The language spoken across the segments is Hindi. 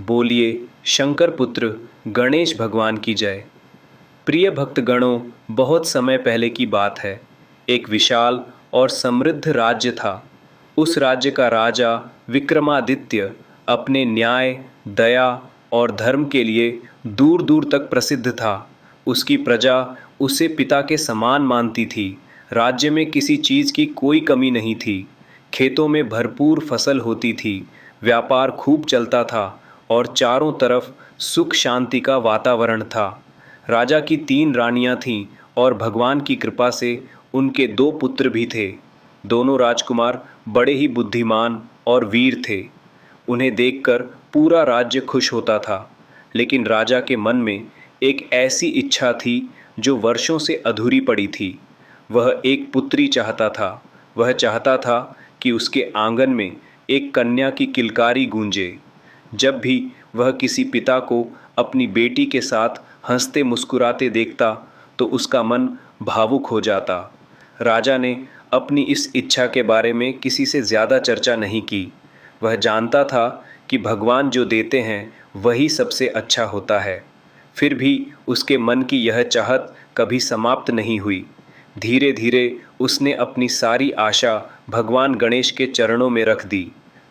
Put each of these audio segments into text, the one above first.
बोलिए शंकर पुत्र गणेश भगवान की जय। प्रिय भक्तगणों, बहुत समय पहले की बात है। एक विशाल और समृद्ध राज्य था। उस राज्य का राजा विक्रमादित्य अपने न्याय, दया और धर्म के लिए दूर दूर तक प्रसिद्ध था। उसकी प्रजा उसे पिता के समान मानती थी। राज्य में किसी चीज की कोई कमी नहीं थी। खेतों में भरपूर फसल होती थी, व्यापार खूब चलता था और चारों तरफ सुख शांति का वातावरण था। राजा की 3 रानियां थीं और भगवान की कृपा से उनके 2 पुत्र भी थे। दोनों राजकुमार बड़े ही बुद्धिमान और वीर थे। उन्हें देखकर पूरा राज्य खुश होता था। लेकिन राजा के मन में एक ऐसी इच्छा थी जो वर्षों से अधूरी पड़ी थी। वह एक पुत्री चाहता था। वह चाहता था कि उसके आंगन में एक कन्या की किलकारी गूंजे। जब भी वह किसी पिता को अपनी बेटी के साथ हंसते मुस्कुराते देखता तो उसका मन भावुक हो जाता। राजा ने अपनी इस इच्छा के बारे में किसी से ज़्यादा चर्चा नहीं की। वह जानता था कि भगवान जो देते हैं वही सबसे अच्छा होता है। फिर भी उसके मन की यह चाहत कभी समाप्त नहीं हुई। धीरे धीरे उसने अपनी सारी आशा भगवान गणेश के चरणों में रख दी।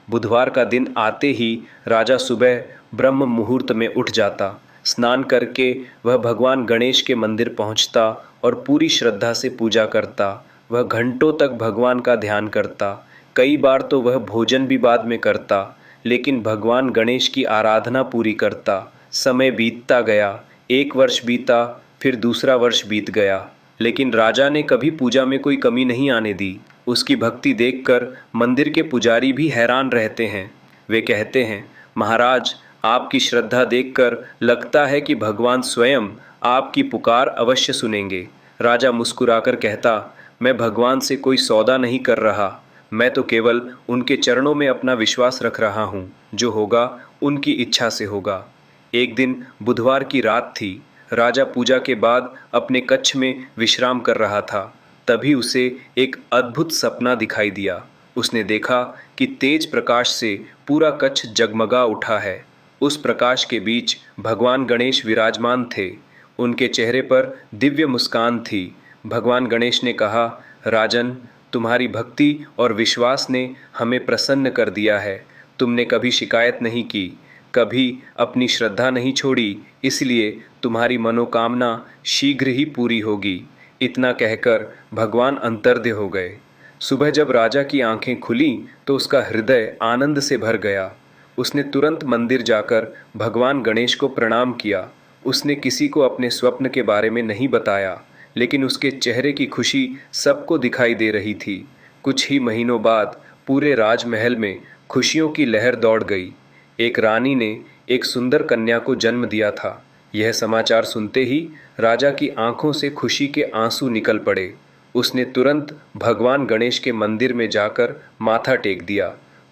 बुधवार का दिन आते ही राजा सुबह ब्रह्म मुहूर्त में उठ जाता। स्नान करके वह भगवान गणेश के मंदिर पहुंचता और पूरी श्रद्धा से पूजा करता। वह घंटों तक भगवान का ध्यान करता। कई बार तो वह भोजन भी बाद में करता, लेकिन भगवान गणेश की आराधना पूरी करता। समय बीतता गया। 1 वर्ष बीता, फिर दूसरा वर्ष बीत गया, लेकिन राजा ने कभी पूजा में कोई कमी नहीं आने दी। उसकी भक्ति देखकर मंदिर के पुजारी भी हैरान रहते हैं। वे कहते हैं, महाराज, आपकी श्रद्धा देखकर लगता है कि भगवान स्वयं आपकी पुकार अवश्य सुनेंगे। राजा मुस्कुराकर कहता, मैं भगवान से कोई सौदा नहीं कर रहा। मैं तो केवल उनके चरणों में अपना विश्वास रख रहा हूँ। जो होगा उनकी इच्छा से होगा। एक दिन बुधवार की रात थी। राजा पूजा के बाद अपने कक्ष में विश्राम कर रहा था। तभी उसे एक अद्भुत सपना दिखाई दिया। उसने देखा कि तेज प्रकाश से पूरा कक्ष जगमगा उठा है। उस प्रकाश के बीच भगवान गणेश विराजमान थे। उनके चेहरे पर दिव्य मुस्कान थी। भगवान गणेश ने कहा, राजन, तुम्हारी भक्ति और विश्वास ने हमें प्रसन्न कर दिया है। तुमने कभी शिकायत नहीं की, कभी अपनी श्रद्धा नहीं छोड़ी, इसलिए तुम्हारी मनोकामना शीघ्र ही पूरी होगी। इतना कहकर भगवान अंतर्ध्य हो गए। सुबह जब राजा की आंखें खुली तो उसका हृदय आनंद से भर गया। उसने तुरंत मंदिर जाकर भगवान गणेश को प्रणाम किया। उसने किसी को अपने स्वप्न के बारे में नहीं बताया, लेकिन उसके चेहरे की खुशी सबको दिखाई दे रही थी। कुछ ही महीनों बाद पूरे राजमहल में खुशियों की लहर दौड़ गई। एक रानी ने एक सुंदर कन्या को जन्म दिया था। यह समाचार सुनते ही राजा की आंखों से खुशी के आंसू निकल पड़े। उसने तुरंत भगवान गणेश के मंदिर में जाकर माथा टेक दिया।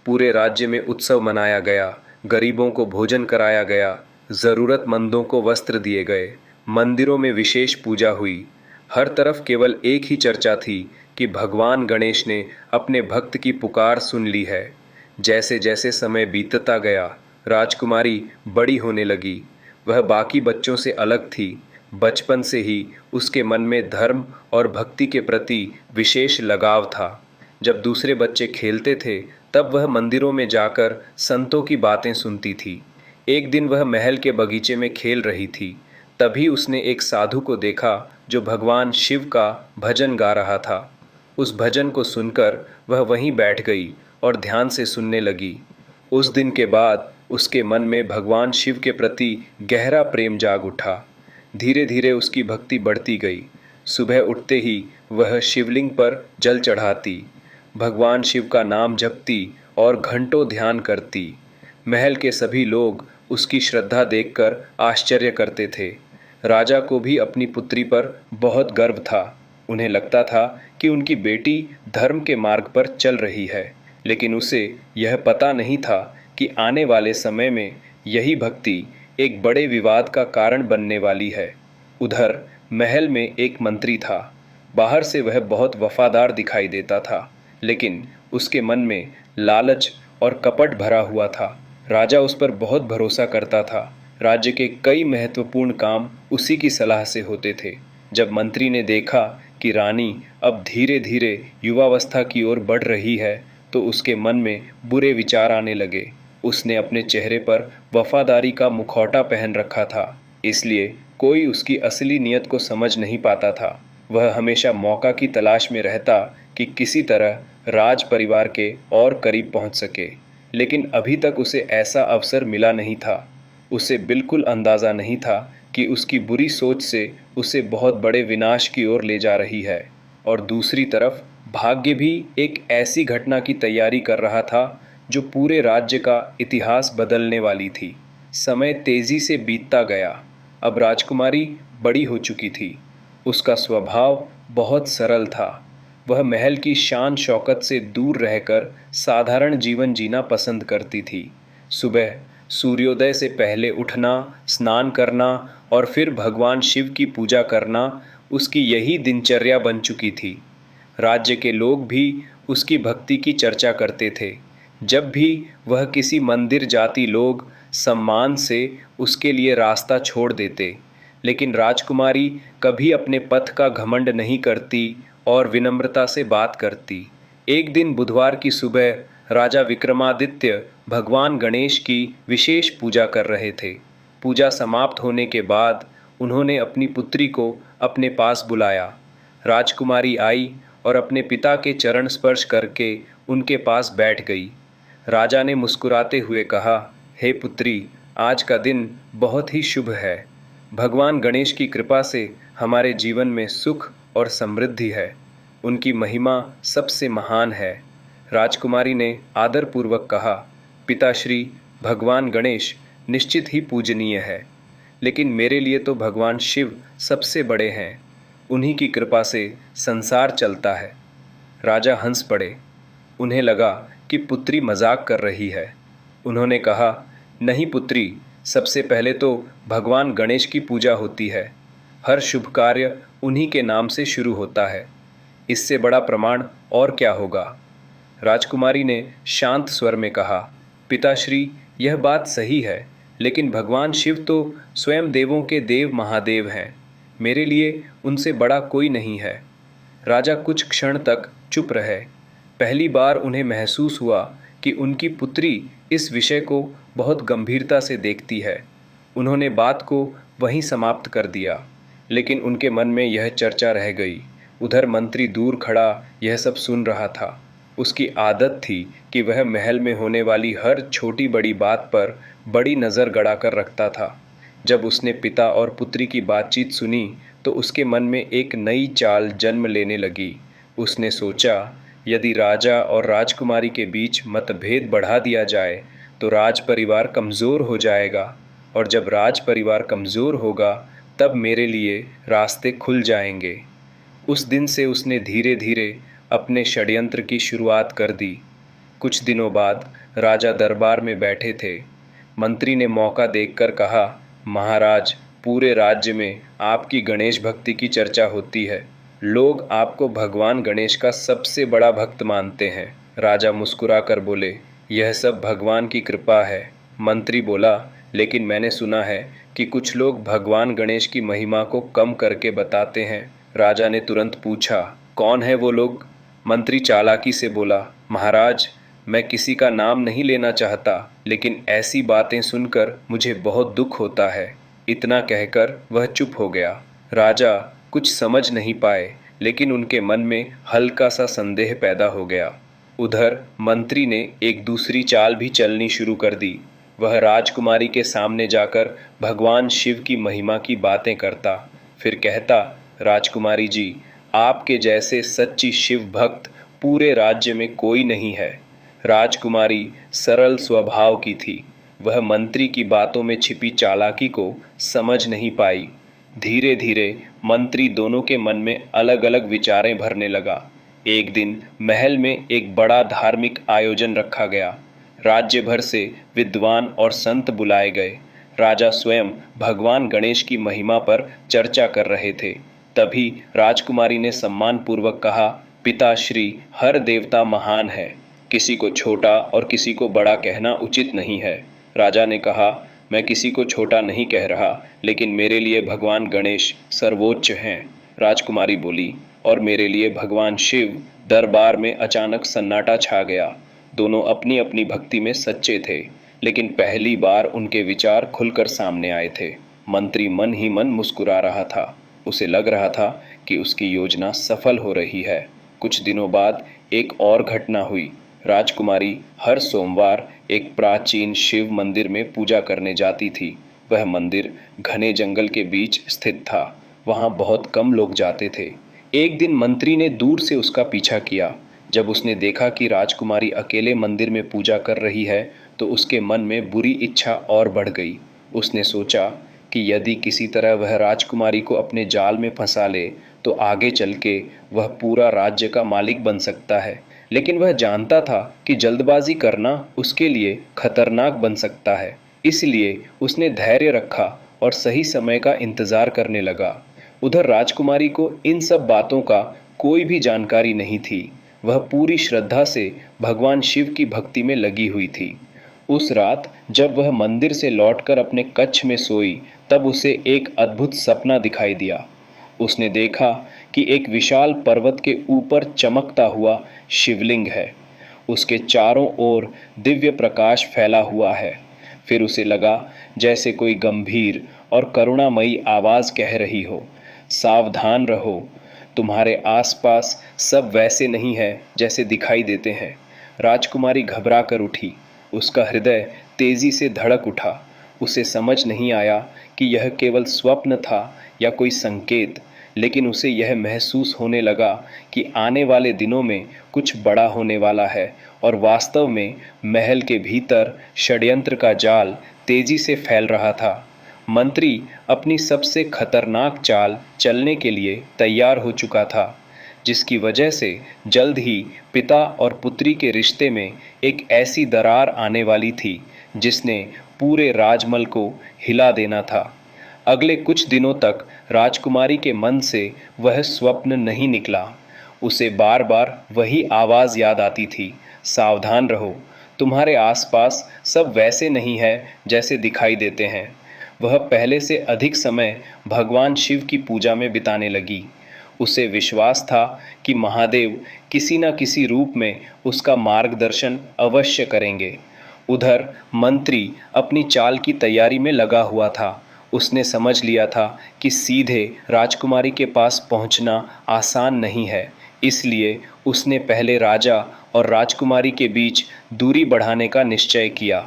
पूरे राज्य में उत्सव मनाया गया। गरीबों को भोजन कराया गया, ज़रूरतमंदों को वस्त्र दिए गए। मंदिरों में विशेष पूजा हुई। हर तरफ केवल एक ही चर्चा थी कि भगवान गणेश ने अपने भक्त की पुकार सुन ली है। जैसे जैसे समय बीतता गया, राजकुमारी बड़ी होने लगी। वह बाकी बच्चों से अलग थी। बचपन से ही उसके मन में धर्म और भक्ति के प्रति विशेष लगाव था। जब दूसरे बच्चे खेलते थे तब वह मंदिरों में जाकर संतों की बातें सुनती थी। एक दिन वह महल के बगीचे में खेल रही थी। तभी उसने एक साधु को देखा जो भगवान शिव का भजन गा रहा था। उस भजन को सुनकर वह वहीं बैठ गई और ध्यान से सुनने लगी। उस दिन के बाद उसके मन में भगवान शिव के प्रति गहरा प्रेम जाग उठा। धीरे धीरे उसकी भक्ति बढ़ती गई। सुबह उठते ही वह शिवलिंग पर जल चढ़ाती, भगवान शिव का नाम जपती और घंटों ध्यान करती। महल के सभी लोग उसकी श्रद्धा देखकर आश्चर्य करते थे। राजा को भी अपनी पुत्री पर बहुत गर्व था। उन्हें लगता था कि उनकी बेटी धर्म के मार्ग पर चल रही है, लेकिन उसे यह पता नहीं था कि आने वाले समय में यही भक्ति एक बड़े विवाद का कारण बनने वाली है। उधर महल में एक मंत्री था। बाहर से वह बहुत वफादार दिखाई देता था, लेकिन उसके मन में लालच और कपट भरा हुआ था। राजा उस पर बहुत भरोसा करता था। राज्य के कई महत्वपूर्ण काम उसी की सलाह से होते थे। जब मंत्री ने देखा कि रानी अब धीरे धीरे युवावस्था की ओर बढ़ रही है, तो उसके मन में बुरे विचार आने लगे। उसने अपने चेहरे पर वफादारी का मुखौटा पहन रखा था, इसलिए कोई उसकी असली नीयत को समझ नहीं पाता था। वह हमेशा मौका की तलाश में रहता कि किसी तरह राज परिवार के और करीब पहुंच सके, लेकिन अभी तक उसे ऐसा अवसर मिला नहीं था। उसे बिल्कुल अंदाज़ा नहीं था कि उसकी बुरी सोच से उसे बहुत बड़े विनाश की ओर ले जा रही है। और दूसरी तरफ भाग्य भी एक ऐसी घटना की तैयारी कर रहा था जो पूरे राज्य का इतिहास बदलने वाली थी। समय तेजी से बीतता गया। अब राजकुमारी बड़ी हो चुकी थी। उसका स्वभाव बहुत सरल था। वह महल की शान शौकत से दूर रहकर साधारण जीवन जीना पसंद करती थी। सुबह सूर्योदय से पहले उठना, स्नान करना और फिर भगवान शिव की पूजा करना उसकी यही दिनचर्या बन चुकी थी। राज्य के लोग भी उसकी भक्ति की चर्चा करते थे। जब भी वह किसी मंदिर जाती, लोग सम्मान से उसके लिए रास्ता छोड़ देते। लेकिन राजकुमारी कभी अपने पथ का घमंड नहीं करती और विनम्रता से बात करती। एक दिन बुधवार की सुबह राजा विक्रमादित्य भगवान गणेश की विशेष पूजा कर रहे थे। पूजा समाप्त होने के बाद उन्होंने अपनी पुत्री को अपने पास बुलाया। राजकुमारी आई और अपने पिता के चरण स्पर्श करके उनके पास बैठ गई। राजा ने मुस्कुराते हुए कहा, हे पुत्री, आज का दिन बहुत ही शुभ है। भगवान गणेश की कृपा से हमारे जीवन में सुख और समृद्धि है। उनकी महिमा सबसे महान है। राजकुमारी ने आदरपूर्वक कहा, पिताश्री, भगवान गणेश निश्चित ही पूजनीय है, लेकिन मेरे लिए तो भगवान शिव सबसे बड़े हैं। उन्हीं की कृपा से संसार चलता है। राजा हंस पड़े। उन्हें लगा कि पुत्री मजाक कर रही है। उन्होंने कहा, नहीं पुत्री, सबसे पहले तो भगवान गणेश की पूजा होती है। हर शुभ कार्य उन्हीं के नाम से शुरू होता है। इससे बड़ा प्रमाण और क्या होगा। राजकुमारी ने शांत स्वर में कहा, पिताश्री, यह बात सही है, लेकिन भगवान शिव तो स्वयं देवों के देव महादेव हैं। मेरे लिए उनसे बड़ा कोई नहीं है। राजा कुछ क्षण तक चुप रहे। पहली बार उन्हें महसूस हुआ कि उनकी पुत्री इस विषय को बहुत गंभीरता से देखती है। उन्होंने बात को वहीं समाप्त कर दिया, लेकिन उनके मन में यह चर्चा रह गई। उधर मंत्री दूर खड़ा यह सब सुन रहा था। उसकी आदत थी कि वह महल में होने वाली हर छोटी बड़ी बात पर बड़ी नज़र गड़ाकर रखता था। जब उसने पिता और पुत्री की बातचीत सुनी, तो उसके मन में एक नई चाल जन्म लेने लगी। उसने सोचा, यदि राजा और राजकुमारी के बीच मतभेद बढ़ा दिया जाए तो राज परिवार कमज़ोर हो जाएगा, और जब राज परिवार कमज़ोर होगा तब मेरे लिए रास्ते खुल जाएंगे। उस दिन से उसने धीरे धीरे अपने षड्यंत्र की शुरुआत कर दी। कुछ दिनों बाद राजा दरबार में बैठे थे। मंत्री ने मौका देखकर कहा, महाराज, पूरे राज्य में आपकी गणेश भक्ति की चर्चा होती है। लोग आपको भगवान गणेश का सबसे बड़ा भक्त मानते हैं। राजा मुस्कुराकर बोले, यह सब भगवान की कृपा है। मंत्री बोला, लेकिन मैंने सुना है कि कुछ लोग भगवान गणेश की महिमा को कम करके बताते हैं। राजा ने तुरंत पूछा, कौन है वो लोग? मंत्री चालाकी से बोला, महाराज, मैं किसी का नाम नहीं लेना चाहता, लेकिन ऐसी बातें सुनकर मुझे बहुत दुख होता है। इतना कहकर वह चुप हो गया। राजा कुछ समझ नहीं पाए, लेकिन उनके मन में हल्का सा संदेह पैदा हो गया। उधर मंत्री ने एक दूसरी चाल भी चलनी शुरू कर दी। वह राजकुमारी के सामने जाकर भगवान शिव की महिमा की बातें करता, फिर कहता, राजकुमारी जी, आपके जैसे सच्ची शिव भक्त पूरे राज्य में कोई नहीं है। राजकुमारी सरल स्वभाव की थी। वह मंत्री की बातों में छिपी चालाकी को समझ नहीं पाई। धीरे धीरे मंत्री दोनों के मन में अलग अलग विचारें भरने लगा। एक दिन महल में एक बड़ा धार्मिक आयोजन रखा गया। राज्य भर से विद्वान और संत बुलाए गए। राजा स्वयं भगवान गणेश की महिमा पर चर्चा कर रहे थे। तभी राजकुमारी ने सम्मानपूर्वक कहा, पिताश्री, हर देवता महान है। किसी को छोटा और किसी को बड़ा कहना उचित नहीं है। राजा ने कहा, मैं किसी को छोटा नहीं कह रहा, लेकिन मेरे लिए भगवान गणेश सर्वोच्च हैं। राजकुमारी बोली, और मेरे लिए भगवान शिव। दरबार में अचानक सन्नाटा छा गया। दोनों अपनी अपनी भक्ति में सच्चे थे, लेकिन पहली बार उनके विचार खुलकर सामने आए थे। मंत्री मन ही मन मुस्कुरा रहा था। उसे लग रहा था कि उसकी योजना सफल हो रही है। कुछ दिनों बाद एक और घटना हुई। राजकुमारी हर सोमवार एक प्राचीन शिव मंदिर में पूजा करने जाती थी। वह मंदिर घने जंगल के बीच स्थित था। वहां बहुत कम लोग जाते थे। एक दिन मंत्री ने दूर से उसका पीछा किया। जब उसने देखा कि राजकुमारी अकेले मंदिर में पूजा कर रही है, तो उसके मन में बुरी इच्छा और बढ़ गई। उसने सोचा कि यदि किसी तरह वह राजकुमारी को अपने जाल में फंसा ले, तो आगे चल के वह पूरा राज्य का मालिक बन सकता है। लेकिन वह जानता था कि जल्दबाजी करना उसके लिए खतरनाक बन सकता है। इसलिए उसने धैर्य रखा और सही समय का इंतजार करने लगा। उधर राजकुमारी को इन सब बातों का कोई भी जानकारी नहीं थी। वह पूरी श्रद्धा से भगवान शिव की भक्ति में लगी हुई थी। उस रात जब वह मंदिर से लौटकर अपने कक्ष में सोई, तब उसे एक अद्भुत सपना दिखाई दिया। उसने देखा कि एक विशाल पर्वत के ऊपर चमकता हुआ शिवलिंग है। उसके चारों ओर दिव्य प्रकाश फैला हुआ है। फिर उसे लगा जैसे कोई गंभीर और करुणामयी आवाज़ कह रही हो, सावधान रहो, तुम्हारे आसपास सब वैसे नहीं है जैसे दिखाई देते हैं। राजकुमारी घबरा कर उठी। उसका हृदय तेजी से धड़क उठा। उसे समझ नहीं आया कि यह केवल स्वप्न था या कोई संकेत, लेकिन उसे यह महसूस होने लगा कि आने वाले दिनों में कुछ बड़ा होने वाला है। और वास्तव में महल के भीतर षड्यंत्र का जाल तेजी से फैल रहा था। मंत्री अपनी सबसे खतरनाक चाल चलने के लिए तैयार हो चुका था, जिसकी वजह से जल्द ही पिता और पुत्री के रिश्ते में एक ऐसी दरार आने वाली थी जिसने पूरे राजमहल को हिला देना था। अगले कुछ दिनों तक राजकुमारी के मन से वह स्वप्न नहीं निकला। उसे बार बार वही आवाज़ याद आती थी, सावधान रहो, तुम्हारे आसपास सब वैसे नहीं है जैसे दिखाई देते हैं। वह पहले से अधिक समय भगवान शिव की पूजा में बिताने लगी। उसे विश्वास था कि महादेव किसी न किसी रूप में उसका मार्गदर्शन अवश्य करेंगे। उधर मंत्री अपनी चाल की तैयारी में लगा हुआ था। उसने समझ लिया था कि सीधे राजकुमारी के पास पहुंचना आसान नहीं है। इसलिए उसने पहले राजा और राजकुमारी के बीच दूरी बढ़ाने का निश्चय किया।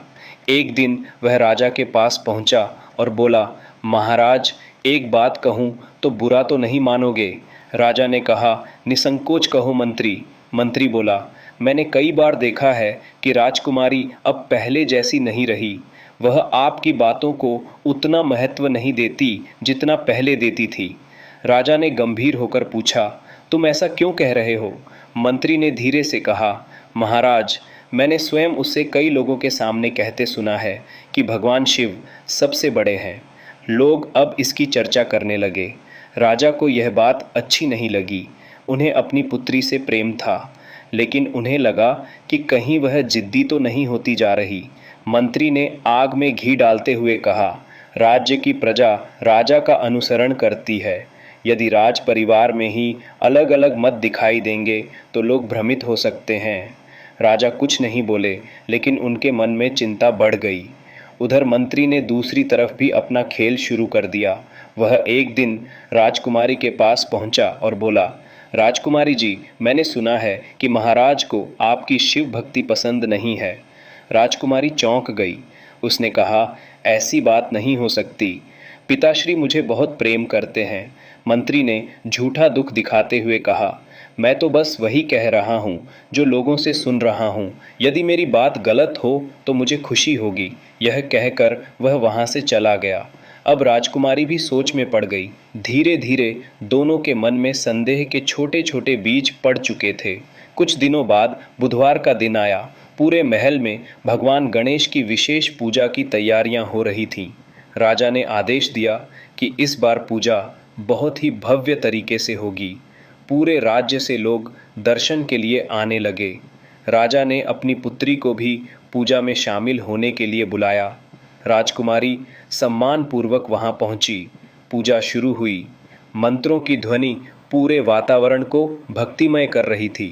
एक दिन वह राजा के पास पहुंचा और बोला, महाराज, एक बात कहूं तो बुरा तो नहीं मानोगे? राजा ने कहा, निसंकोच कहो मंत्री। मंत्री बोला, मैंने कई बार देखा है कि राजकुमारी अब पहले जैसी नहीं रही। वह आपकी बातों को उतना महत्व नहीं देती जितना पहले देती थी। राजा ने गंभीर होकर पूछा, तुम ऐसा क्यों कह रहे हो? मंत्री ने धीरे से कहा, महाराज, मैंने स्वयं उससे कई लोगों के सामने कहते सुना है कि भगवान शिव सबसे बड़े हैं। लोग अब इसकी चर्चा करने लगे। राजा को यह बात अच्छी नहीं लगी। उन्हें अपनी पुत्री से प्रेम था, लेकिन उन्हें लगा कि कहीं वह जिद्दी तो नहीं होती जा रही। मंत्री ने आग में घी डालते हुए कहा, राज्य की प्रजा राजा का अनुसरण करती है। यदि राज परिवार में ही अलग अलग मत दिखाई देंगे तो लोग भ्रमित हो सकते हैं। राजा कुछ नहीं बोले, लेकिन उनके मन में चिंता बढ़ गई। उधर मंत्री ने दूसरी तरफ भी अपना खेल शुरू कर दिया। वह एक दिन राजकुमारी के पास पहुंचा और बोला, राजकुमारी जी, मैंने सुना है कि महाराज को आपकी शिव भक्ति पसंद नहीं है। राजकुमारी चौंक गई। उसने कहा, ऐसी बात नहीं हो सकती। पिताश्री मुझे बहुत प्रेम करते हैं। मंत्री ने झूठा दुख दिखाते हुए कहा, मैं तो बस वही कह रहा हूँ जो लोगों से सुन रहा हूँ। यदि मेरी बात गलत हो तो मुझे खुशी होगी। यह कहकर वह वहाँ से चला गया। अब राजकुमारी भी सोच में पड़ गई। धीरे धीरे दोनों के मन में संदेह के छोटे छोटे बीज पड़ चुके थे। कुछ दिनों बाद बुधवार का दिन आया। पूरे महल में भगवान गणेश की विशेष पूजा की तैयारियां हो रही थीं। राजा ने आदेश दिया कि इस बार पूजा बहुत ही भव्य तरीके से होगी। पूरे राज्य से लोग दर्शन के लिए आने लगे। राजा ने अपनी पुत्री को भी पूजा में शामिल होने के लिए बुलाया। राजकुमारी सम्मानपूर्वक वहां पहुंची। पूजा शुरू हुई। मंत्रों की ध्वनि पूरे वातावरण को भक्तिमय कर रही थी।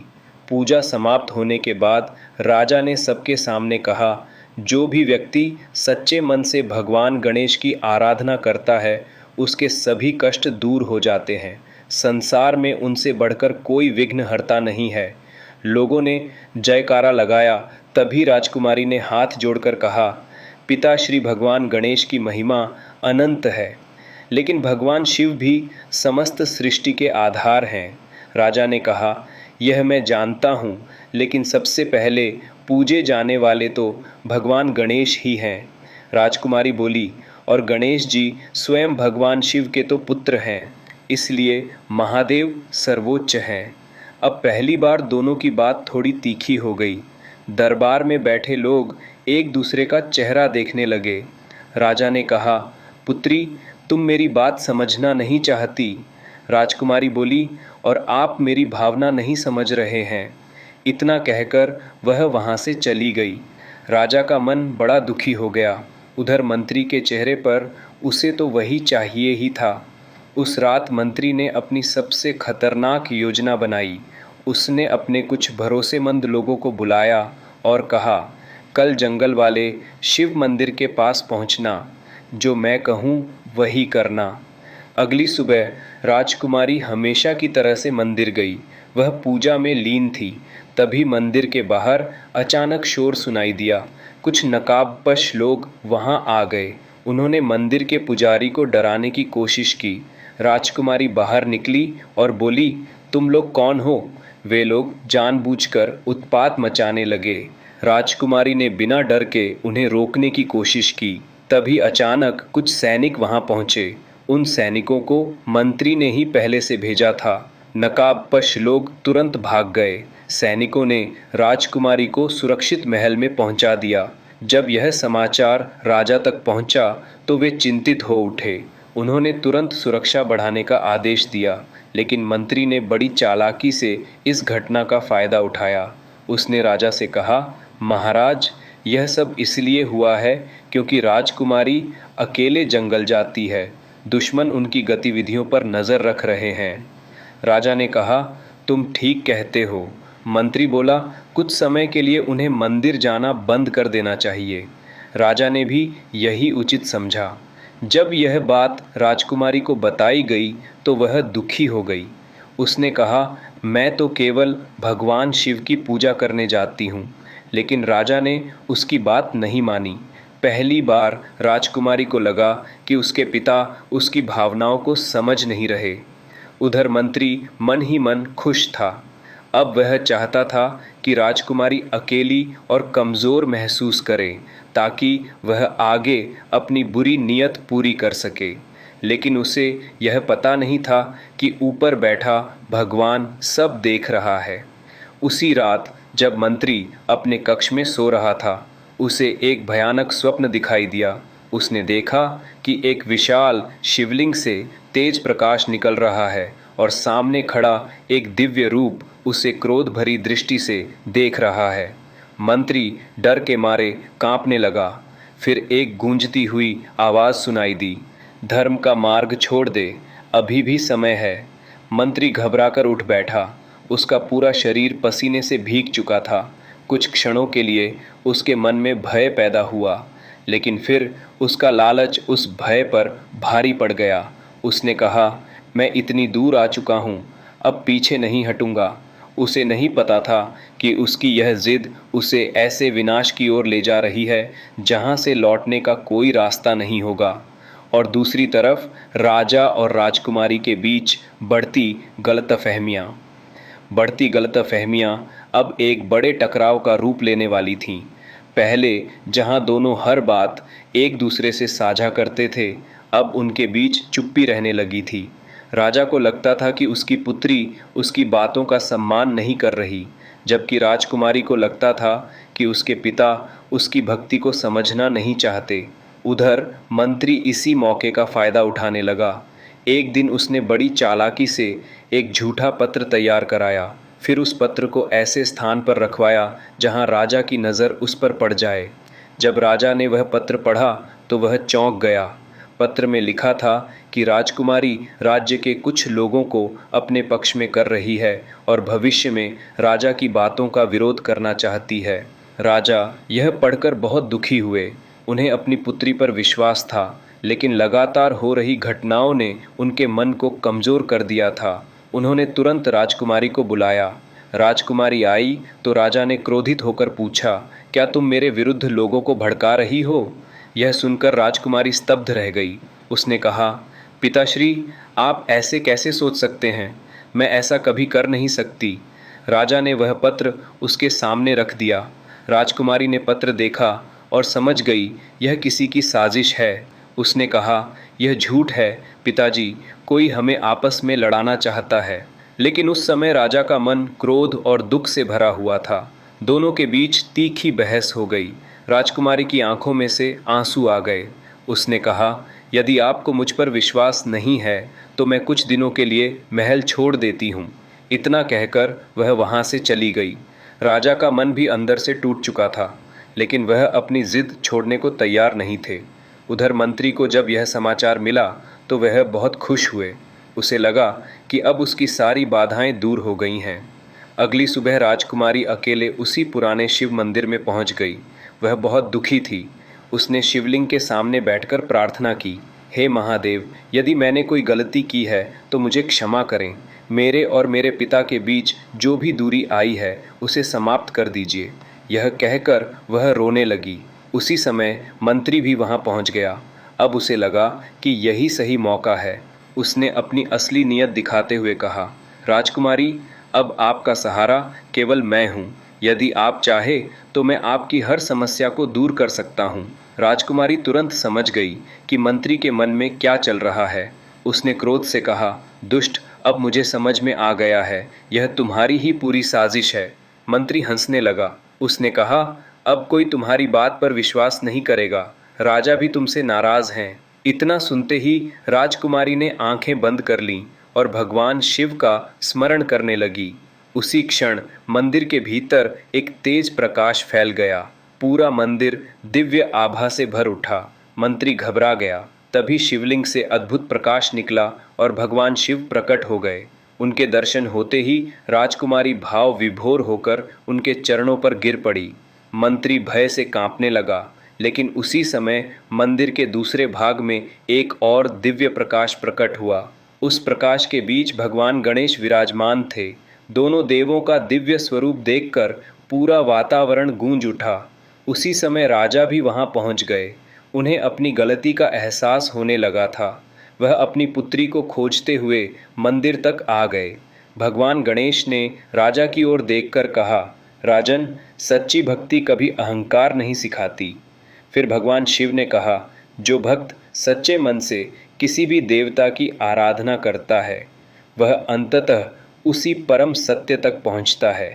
पूजा समाप्त होने के बाद राजा ने सबके सामने कहा, जो भी व्यक्ति सच्चे मन से भगवान गणेश की आराधना करता है उसके सभी कष्ट दूर हो जाते हैं। संसार में उनसे बढ़कर कोई विघ्नहर्ता नहीं है। लोगों ने जयकारा लगाया। तभी राजकुमारी ने हाथ जोड़कर कहा, पिता श्री भगवान गणेश की महिमा अनंत है, लेकिन भगवान शिव भी समस्त सृष्टि के आधार हैं। राजा ने कहा, यह मैं जानता हूँ, लेकिन सबसे पहले पूजे जाने वाले तो भगवान गणेश ही हैं। राजकुमारी बोली, और गणेश जी स्वयं भगवान शिव के तो पुत्र हैं, इसलिए महादेव सर्वोच्च हैं। अब पहली बार दोनों की बात थोड़ी तीखी हो गई। दरबार में बैठे लोग एक दूसरे का चेहरा देखने लगे। राजा ने कहा, पुत्री, तुम मेरी बात समझना नहीं चाहती। राजकुमारी बोली, और आप मेरी भावना नहीं समझ रहे हैं। इतना कहकर वह वहाँ से चली गई। राजा का मन बड़ा दुखी हो गया। उधर मंत्री के चेहरे पर उसे तो वही चाहिए ही था। उस रात मंत्री ने अपनी सबसे खतरनाक योजना बनाई। उसने अपने कुछ भरोसेमंद लोगों को बुलाया और कहा, कल जंगल वाले शिव मंदिर के पास पहुंचना, जो मैं कहूं वही करना। अगली सुबह राजकुमारी हमेशा की तरह से मंदिर गई। वह पूजा में लीन थी। तभी मंदिर के बाहर अचानक शोर सुनाई दिया। कुछ नकाबपोश लोग वहां आ गए। उन्होंने मंदिर के पुजारी को डराने की कोशिश की। राजकुमारी बाहर निकली और बोली, तुम लोग कौन हो? वे लोग जानबूझकर उत्पात मचाने लगे। राजकुमारी ने बिना डर के उन्हें रोकने की कोशिश की। तभी अचानक कुछ सैनिक वहां पहुंचे। उन सैनिकों को मंत्री ने ही पहले से भेजा था। नकाबपोश लोग तुरंत भाग गए। सैनिकों ने राजकुमारी को सुरक्षित महल में पहुंचा दिया। जब यह समाचार राजा तक पहुंचा तो वे चिंतित हो उठे। उन्होंने तुरंत सुरक्षा बढ़ाने का आदेश दिया, लेकिन मंत्री ने बड़ी चालाकी से इस घटना का फायदा उठाया। उसने राजा से कहा, महाराज, यह सब इसलिए हुआ है क्योंकि राजकुमारी अकेले जंगल जाती है। दुश्मन उनकी गतिविधियों पर नज़र रख रहे हैं। राजा ने कहा, तुम ठीक कहते हो। मंत्री बोला, कुछ समय के लिए उन्हें मंदिर जाना बंद कर देना चाहिए। राजा ने भी यही उचित समझा। जब यह बात राजकुमारी को बताई गई तो वह दुखी हो गई। उसने कहा, मैं तो केवल भगवान शिव की पूजा करने जाती हूँ। लेकिन राजा ने उसकी बात नहीं मानी। पहली बार राजकुमारी को लगा कि उसके पिता उसकी भावनाओं को समझ नहीं रहे। उधर मंत्री मन ही मन खुश था। अब वह चाहता था कि राजकुमारी अकेली और कमज़ोर महसूस करे, ताकि वह आगे अपनी बुरी नीयत पूरी कर सके। लेकिन उसे यह पता नहीं था कि ऊपर बैठा भगवान सब देख रहा है। उसी रात जब मंत्री अपने कक्ष में सो रहा था, उसे एक भयानक स्वप्न दिखाई दिया। उसने देखा कि एक विशाल शिवलिंग से तेज प्रकाश निकल रहा है और सामने खड़ा एक दिव्य रूप उसे क्रोध भरी दृष्टि से देख रहा है। मंत्री डर के मारे कांपने लगा। फिर एक गूंजती हुई आवाज़ सुनाई दी, धर्म का मार्ग छोड़ दे, अभी भी समय है। मंत्री घबराकर उठ बैठा। उसका पूरा शरीर पसीने से भीग चुका था। कुछ क्षणों के लिए उसके मन में भय पैदा हुआ, लेकिन फिर उसका लालच उस भय पर भारी पड़ गया। उसने कहा, मैं इतनी दूर आ चुका हूँ, अब पीछे नहीं हटूंगा। उसे नहीं पता था कि उसकी यह जिद उसे ऐसे विनाश की ओर ले जा रही है जहाँ से लौटने का कोई रास्ता नहीं होगा। और दूसरी तरफ राजा और राजकुमारी के बीच बढ़ती गलतफहमियाँ अब एक बड़े टकराव का रूप लेने वाली थीं। पहले जहां दोनों हर बात एक दूसरे से साझा करते थे, अब उनके बीच चुप्पी रहने लगी थी। राजा को लगता था कि उसकी पुत्री उसकी बातों का सम्मान नहीं कर रही, जबकि राजकुमारी को लगता था कि उसके पिता उसकी भक्ति को समझना नहीं चाहते। उधर मंत्री इसी मौके का फ़ायदा उठाने लगा। एक दिन उसने बड़ी चालाकी से एक झूठा पत्र तैयार कराया। फिर उस पत्र को ऐसे स्थान पर रखवाया जहां राजा की नज़र उस पर पड़ जाए। जब राजा ने वह पत्र पढ़ा तो वह चौंक गया। पत्र में लिखा था कि राजकुमारी राज्य के कुछ लोगों को अपने पक्ष में कर रही है और भविष्य में राजा की बातों का विरोध करना चाहती है। राजा यह पढ़कर बहुत दुखी हुए। उन्हें अपनी पुत्री पर विश्वास था, लेकिन लगातार हो रही घटनाओं ने उनके मन को कमज़ोर कर दिया था। उन्होंने तुरंत राजकुमारी को बुलाया। राजकुमारी आई तो राजा ने क्रोधित होकर पूछा, क्या तुम मेरे विरुद्ध लोगों को भड़का रही हो? यह सुनकर राजकुमारी स्तब्ध रह गई। उसने कहा, पिताश्री, आप ऐसे कैसे सोच सकते हैं? मैं ऐसा कभी कर नहीं सकती। राजा ने वह पत्र उसके सामने रख दिया। राजकुमारी ने पत्र देखा और समझ गई यह किसी की साजिश है। उसने कहा, यह झूठ है पिताजी, कोई हमें आपस में लड़ाना चाहता है। लेकिन उस समय राजा का मन क्रोध और दुख से भरा हुआ था। दोनों के बीच तीखी बहस हो गई। राजकुमारी की आंखों में से आंसू आ गए। उसने कहा, यदि आपको मुझ पर विश्वास नहीं है तो मैं कुछ दिनों के लिए महल छोड़ देती हूँ। इतना कहकर वह वहाँ से चली गई। राजा का मन भी अंदर से टूट चुका था, लेकिन वह अपनी जिद छोड़ने को तैयार नहीं थे। उधर मंत्री को जब यह समाचार मिला तो वह बहुत खुश हुए। उसे लगा कि अब उसकी सारी बाधाएं दूर हो गई हैं। अगली सुबह राजकुमारी अकेले उसी पुराने शिव मंदिर में पहुंच गई। वह बहुत दुखी थी। उसने शिवलिंग के सामने बैठकर प्रार्थना की, हे महादेव, यदि मैंने कोई गलती की है तो मुझे क्षमा करें। मेरे और मेरे पिता के बीच जो भी दूरी आई है उसे समाप्त कर दीजिए। यह कहकर वह रोने लगी। उसी समय मंत्री भी वहां पहुंच गया। अब उसे लगा कि यही सही मौका है। उसने अपनी असली नीयत दिखाते हुए कहा, राजकुमारी, अब आपका सहारा केवल मैं हूँ। यदि आप चाहे तो मैं आपकी हर समस्या को दूर कर सकता हूँ। राजकुमारी तुरंत समझ गई कि मंत्री के मन में क्या चल रहा है। उसने क्रोध से कहा, दुष्ट, अब मुझे समझ में आ गया है, यह तुम्हारी ही पूरी साजिश है। मंत्री हंसने लगा। उसने कहा, अब कोई तुम्हारी बात पर विश्वास नहीं करेगा। राजा भी तुमसे नाराज हैं। इतना सुनते ही राजकुमारी ने आंखें बंद कर लीं और भगवान शिव का स्मरण करने लगी। उसी क्षण मंदिर के भीतर एक तेज प्रकाश फैल गया। पूरा मंदिर दिव्य आभा से भर उठा। मंत्री घबरा गया। तभी शिवलिंग से अद्भुत प्रकाश निकला और भगवान शिव प्रकट हो गए। उनके दर्शन होते ही राजकुमारी भाव विभोर होकर उनके चरणों पर गिर पड़ी। मंत्री भय से कांपने लगा। लेकिन उसी समय मंदिर के दूसरे भाग में एक और दिव्य प्रकाश प्रकट हुआ। उस प्रकाश के बीच भगवान गणेश विराजमान थे। दोनों देवों का दिव्य स्वरूप देखकर पूरा वातावरण गूंज उठा। उसी समय राजा भी वहां पहुंच गए। उन्हें अपनी गलती का एहसास होने लगा था। वह अपनी पुत्री को खोजते हुए मंदिर तक आ गए। भगवान गणेश ने राजा की ओर देखकर कहा, राजन, सच्ची भक्ति कभी अहंकार नहीं सिखाती। फिर भगवान शिव ने कहा, जो भक्त सच्चे मन से किसी भी देवता की आराधना करता है वह अंततः उसी परम सत्य तक पहुंचता है।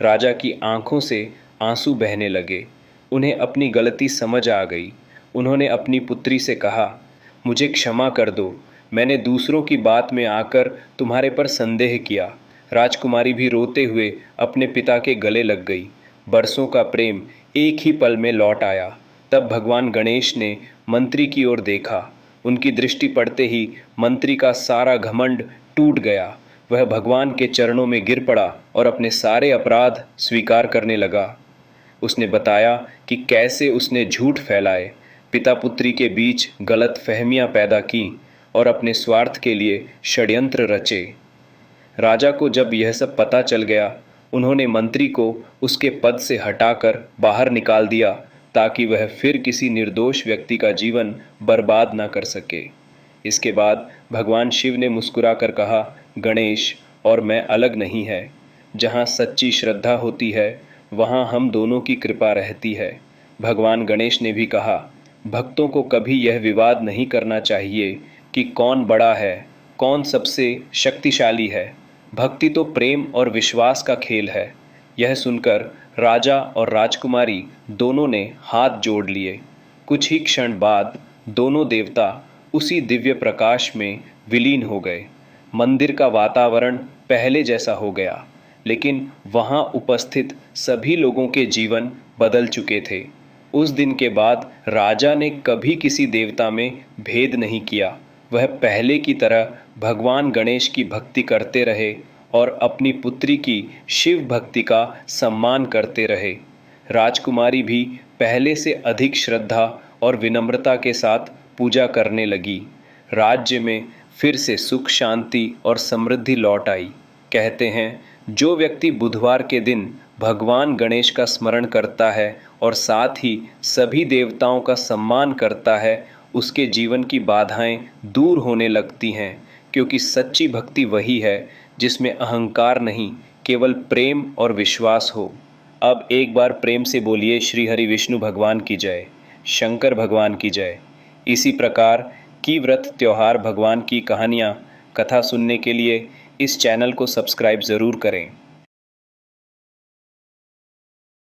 राजा की आंखों से आंसू बहने लगे। उन्हें अपनी गलती समझ आ गई। उन्होंने अपनी पुत्री से कहा, मुझे क्षमा कर दो, मैंने दूसरों की बात में आकर तुम्हारे पर संदेह किया। राजकुमारी भी रोते हुए अपने पिता के गले लग गई। बरसों का प्रेम एक ही पल में लौट आया। तब भगवान गणेश ने मंत्री की ओर देखा। उनकी दृष्टि पड़ते ही मंत्री का सारा घमंड टूट गया। वह भगवान के चरणों में गिर पड़ा और अपने सारे अपराध स्वीकार करने लगा। उसने बताया कि कैसे उसने झूठ फैलाए, पिता पुत्री के बीच गलत फहमियां पैदा की और अपने स्वार्थ के लिए षड्यंत्र रचे। राजा को जब यह सब पता चल गया, उन्होंने मंत्री को उसके पद से हटाकर बाहर निकाल दिया ताकि वह फिर किसी निर्दोष व्यक्ति का जीवन बर्बाद ना कर सके। इसके बाद भगवान शिव ने मुस्कुराकर कहा, गणेश और मैं अलग नहीं है। जहाँ सच्ची श्रद्धा होती है वहाँ हम दोनों की कृपा रहती है। भगवान गणेश ने भी कहा, भक्तों को कभी यह विवाद नहीं करना चाहिए कि कौन बड़ा है, कौन सबसे शक्तिशाली है। भक्ति तो प्रेम और विश्वास का खेल है। यह सुनकर राजा और राजकुमारी दोनों ने हाथ जोड़ लिए। कुछ ही क्षण बाद दोनों देवता उसी दिव्य प्रकाश में विलीन हो गए। मंदिर का वातावरण पहले जैसा हो गया। लेकिन वहाँ उपस्थित सभी लोगों के जीवन बदल चुके थे। उस दिन के बाद राजा ने कभी किसी देवता में भेद नहीं किया। वह पहले की तरह भगवान गणेश की भक्ति करते रहे और अपनी पुत्री की शिव भक्ति का सम्मान करते रहे। राजकुमारी भी पहले से अधिक श्रद्धा और विनम्रता के साथ पूजा करने लगी। राज्य में फिर से सुख शांति और समृद्धि लौट आई। कहते हैं, जो व्यक्ति बुधवार के दिन भगवान गणेश का स्मरण करता है और साथ ही सभी देवताओं का सम्मान करता है, उसके जीवन की बाधाएं दूर होने लगती हैं, क्योंकि सच्ची भक्ति वही है जिसमें अहंकार नहीं, केवल प्रेम और विश्वास हो। अब एक बार प्रेम से बोलिए श्री हरि विष्णु भगवान की जय, शंकर भगवान की जय। इसी प्रकार की व्रत त्योहार भगवान की कहानियाँ कथा सुनने के लिए इस चैनल को सब्सक्राइब ज़रूर करें।